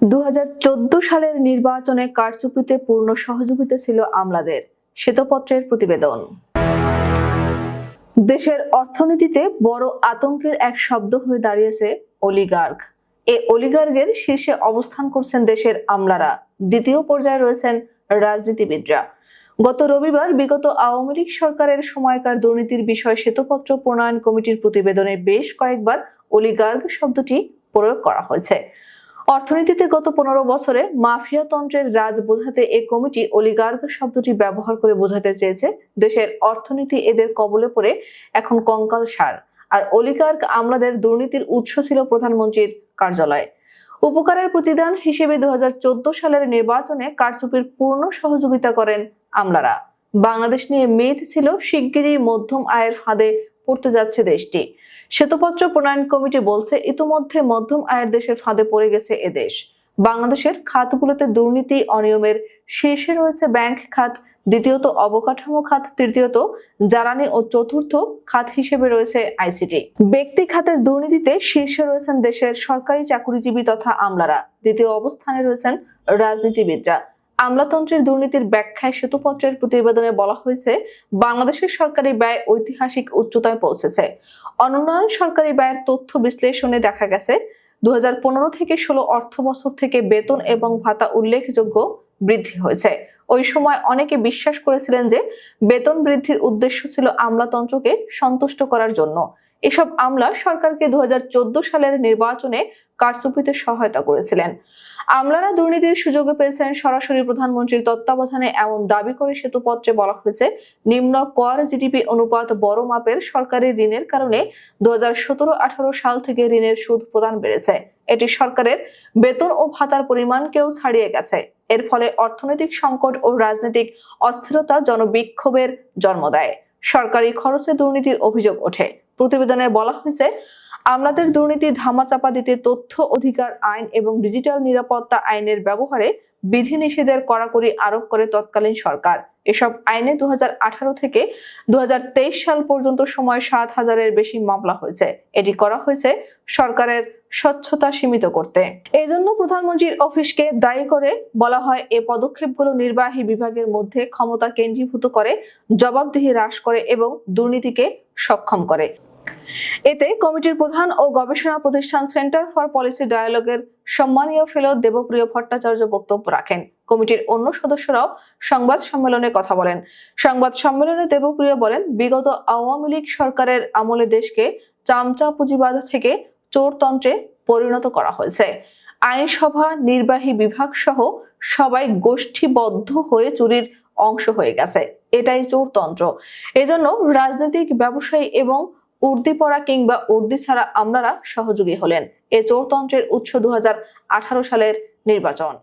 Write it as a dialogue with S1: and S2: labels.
S1: 2014 সালের নির্বাচনে কারচুপিতে পূর্ণ সহযোগিতা ছিল আমলাদের, শ্বেতপত্রের প্রতিবেদন। দেশের অর্থনীতিতে বড় আতঙ্কের এক শব্দ হয়ে দাঁড়িয়েছে অলিগার্ক। এই অলিগার্কের শীর্ষে অবস্থান করছেন দেশের আমলারা, দ্বিতীয় পর্যায়ে রয়েছেন রাজনীতিবিদরা। গত রবিবার বিগত আওয়ামী লীগ সরকারের সময়কার দুর্নীতির বিষয়ে শ্বেতপত্র প্রণয়ন কমিটির প্রতিবেদনে বেশ কয়েকবার অলিগার্ক শব্দটি প্রয়োগ করা হয়েছে। অর্থনীতিতে গত 15 বছরে মাফিয়া তন্ত্রের রাজ বোঝাতে এই কমিটি অলিগার্ক শব্দটি ব্যবহার করে বোঝাতে চেয়েছে দেশের অর্থনীতি এদের কবলে পড়ে এখন কঙ্কালসার, আর অলিগার্ক আমলাদের দুর্নীতির উৎস ছিল প্রধানমন্ত্রীর কার্যালয়। উপকারের প্রতিদান হিসেবে 2014 সালের নির্বাচনে কারচুপির পূর্ণ সহযোগিতা করেন আমলারা। বাংলাদেশ নিয়ে মিথ ছিল শিগগিরই মধ্যম আয়ের ফাঁদে পড়তে যাচ্ছে দেশটি। শ্বেতপত্র প্রণয়ন কমিটি বলছে ইতিমধ্যে মধ্যম আয়ের দেশের ফাঁদে পড়ে গেছে এদেশ। বাংলাদেশের খাতগুলোতে দুর্নীতি অনিয়মের শীর্ষে রয়েছে ব্যাংক খাত, দ্বিতীয়ত অবকাঠামো খাত, তৃতীয়ত জ্বালানি ও চতুর্থ খাত হিসেবে রয়েছে আইসিটি। ব্যক্তি খাতের দুর্নীতিতে শীর্ষে রয়েছেন দেশের সরকারি চাকুরিজীবী তথা আমলারা, দ্বিতীয় অবস্থানে রয়েছেন রাজনীতিবিদরা। আমলাতন্ত্রের দুর্নীতির ব্যাখ্যায় শ্বেতপত্রের প্রতিবেদনে বলা হয়েছে বাংলাদেশের সরকারি ব্যয় ঐতিহাসিক উচ্চতায় পৌঁছেছে। অনুন্নয়ন সরকারি ব্যয়ের তথ্য বিশ্লেষণে দেখা গেছে 2015 থেকে 16 অর্থ বছর থেকে বেতন এবং ভাতা উল্লেখযোগ্য বৃদ্ধি হয়েছে। ওই সময় অনেকে বিশ্বাস করেছিলেন যে বেতন বৃদ্ধির উদ্দেশ্য ছিল আমলাতন্ত্রকে সন্তুষ্ট করার জন্য। এসব আমলা সরকারকে 2014 সালের নির্বাচনে কারচুপিতে সহায়তা করেছিলেন। আমলারা দুর্নীতির সুযোগে পেয়েছেন সরাসরি প্রধানমন্ত্রীর তত্ত্বাবধানে, এমন দাবি করে শ্বেতপত্রে বলা হয়েছে নিম্ন কর জিডিপি অনুপাত বড় মাপের সরকারি ঋণের কারণে 2017-18 সাল থেকে ঋণের সুদ প্রদান বেড়েছে। এটি সরকারের বেতন ও ভাতার পরিমাণকেও ছাড়িয়ে গেছে। এর ফলে অর্থনৈতিক সংকট ও রাজনৈতিক অস্থিরতা জনবিক্ষোভের জন্ম দেয়। সরকারি খরচে দুর্নীতির অভিযোগ ওঠে। প্রতিবেদনে বলা হয়েছে আমলাদের দুর্নীতি ধামাচাপা দিতে তথ্য অধিকার আইন এবং ডিজিটাল নিরাপত্তা আইনের ব্যবহারে বিধিনিষেধের কড়াকড়ি আরোপ করে তৎকালীন সরকার। এসব আইনে 2018 থেকে 2023 সাল পর্যন্ত সময় 7,000-এর বেশি মামলা হয়েছে। এটি করা হয়েছে সরকারের স্বচ্ছতা সীমিত করতে। এই জন্য প্রধানমন্ত্রীর অফিসকে দায়ী করে বলা হয় এই পদক্ষেপগুলো নির্বাহী বিভাগের মধ্যে ক্ষমতা কেন্দ্রীভূত করে, জবাবদিহি হ্রাস করে এবং দুর্নীতিকে সক্ষম করে। এতে কমিটির প্রধান ও গবেষণা প্রতিষ্ঠান সেন্টার ফর পলিসি ডায়ালগের সম্মানীয় ফেলো দেবপ্রিয় ভট্টাচার্য বক্তব্য রাখেন। কমিটির অন্য সদস্যরাও সংবাদ সম্মেলনে কথা বলেন। সংবাদ সম্মেলনে দেবপ্রিয় বলেন, বিগত আওয়ামী লীগ সরকারের আমলে দেশকে চামচা পুঁজিবাদ থেকে চোরতন্ত্রে পরিণত করা হয়েছে। আইনসভা, নির্বাহী বিভাগ সহ সবাই গোষ্ঠীবদ্ধ হয়ে চুরির অংশ হয়ে গেছে। এটাই চোরতন্ত্র। এজন্য রাজনৈতিক, ব্যবসায়ী এবং উর্দি পড়া কিংবা উর্দি ছাড়া আমলারা সহযোগী হলেন। এ চোরতন্ত্রের উৎস 2018 সালের নির্বাচন।